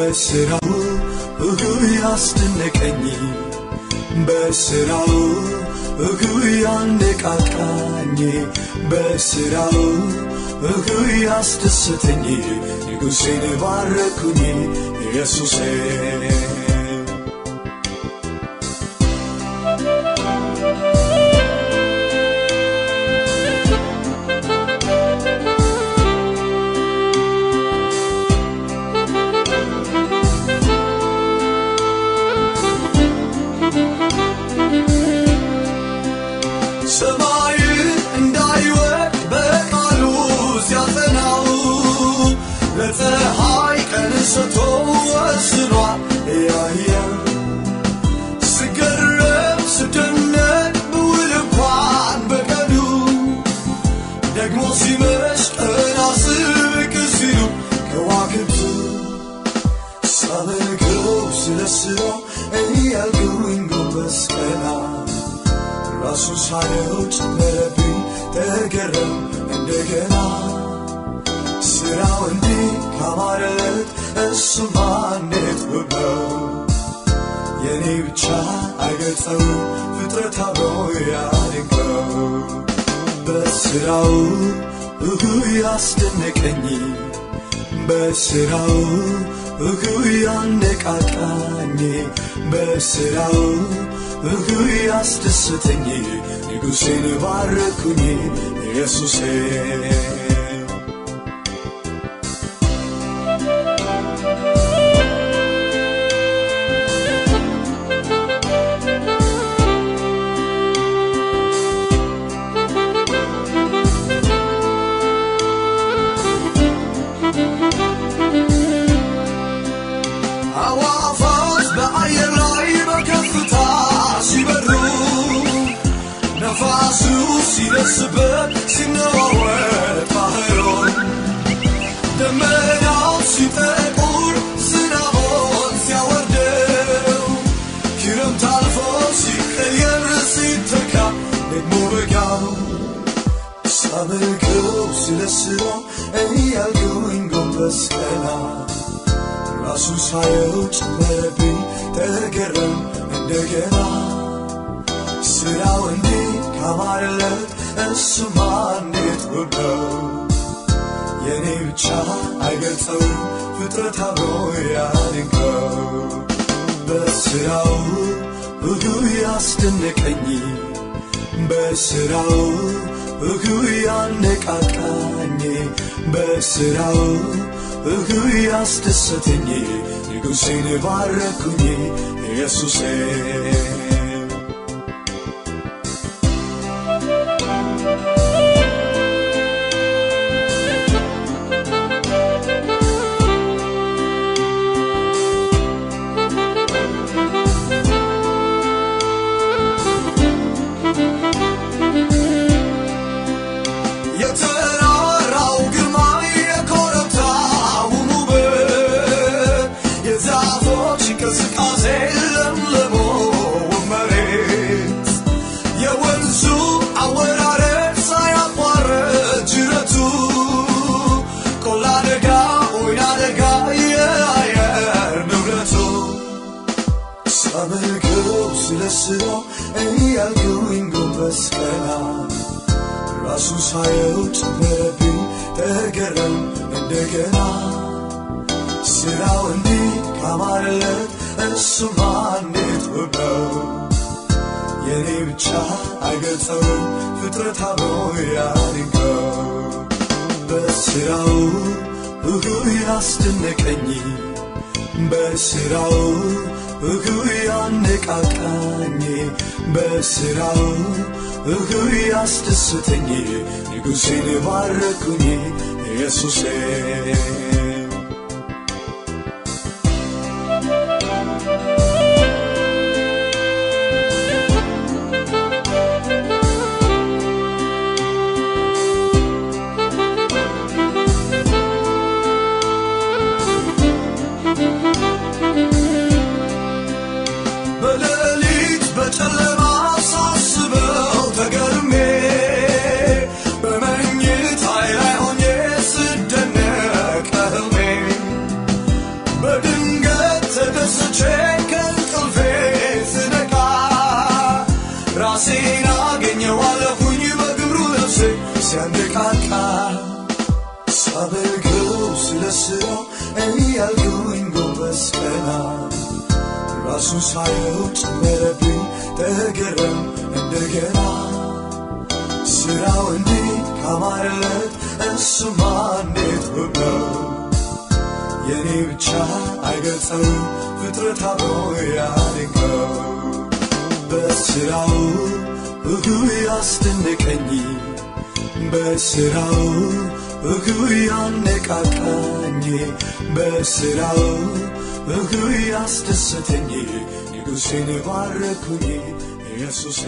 በስራው ያስደነቀኝ በስራው ያነቃቃኝ በስራው ያስደሰተኝ ንጉሴን ባረኩኝ ኢየሱሴ ሰማይ እንዳይወድ በቃሉ ሲያጸናው ለፀሐይ ቀን ሰጥቶ ወስኗል ያያ ስገረም ስደነቅ ብውል እንኳን በቀኑ ደግሞ ሲመሽ ቀን አስብቅ ሲሉ ከዋክብት ሳመልከው ስለስራው እያልኩኝ ጎንበስ ቀና ራሱ ሳየው ጨመረብኝ ተገረም እንደገና ስራው እንዲህ ካማረለት እሱማ እንዴት ውብ ነው የኔ ብቻ አይገልጸውም ፍጥረት አብሮ ያደንቀው በስራው ያስደነቀኝ በስራው ያነቃቃኝ በስራው ያስደሰተኝ ንጉሴን ባረኩኝ ኢየሱሴ አዋፋት በአየር ላይ በከፍታ ሲበሩ ነፋሱ ሲደርስበት ሲነዋወጥ ባህሩን ደመናው ሲጠቁር ዝናቡን ሲያወርደው ክረምት አልፎ ሲቀየር ሲተካ ደግሞ በጋው ሳመልከው ስለስራው እያልኩኝ ጎንበስ ቀና ራሱ ሳየው ጨመረብኝ ተገረም እንደገና ስራው እንዲህ ካማረለት እሱማ እንዴት ውብ ነው የኔ ብቻ አይገልጸውም ፍጥረት አብሮ ያደንቀው በስራው ያስደነቀኝ በስራው ያነቃቃኝ በስራው ያስደሰተኝ ንጉሴን ባረኩኝ ኢየሱሴ የተራራው ግርማ የኮረብታው ውበት የዛፎች እንቅስቃሴ ለምልሞ መሬት የወንዙ አወራረድ ሳያቋርጥ ጅረቱ ቆላ ደጋ ወይና ደጋ የአየር ንብረቱ ሳመልከው ስለስራው እያልኩኝ ጎንበስ ቀና ራሱ ሳየው ጨመረብኝ ተገረም እንደገና ስራው እንዲህ ካማረለት እሱማ እንዴት ውብ ነው የኔ ብቻ አይገልጸውም ፍጥረት አብሮ ያደንቀው በስራው ያስደነቀኝ በስራው ያነቃቃኝ በስራው ያስደሰተኝ ንጉሴን ባረኩኝ ኢየሱሴ በሌሊት በጨለማ ሳስበው ተገርሜ በመኝታዬ ላይ ሆኜ ስደነቅ ብቻዬን ከእንቅልፌ ስነቃ ራሴን አገኘዋለሁኝ በግብሩ ነፍሴ ሲያነቃቃ ሳመልከው ስለ ስራው እያልኩኝ ጎንበስ ቀና ራሱን ሳየው ጨመረብኝ ተገረም እንደገና ስራው እንዲህ ካማረለት እሱማ እንዴት ውብ ነው የኔ ብቻ አይገልጸውም ፍጥረት አብሮ ያደንቀው በስራው ያስደነቀኝ በስራው ያነቃቃኝ በስራው ያስደሰተኝ ንጉሴን ባረኩኝ ኢየሱሴ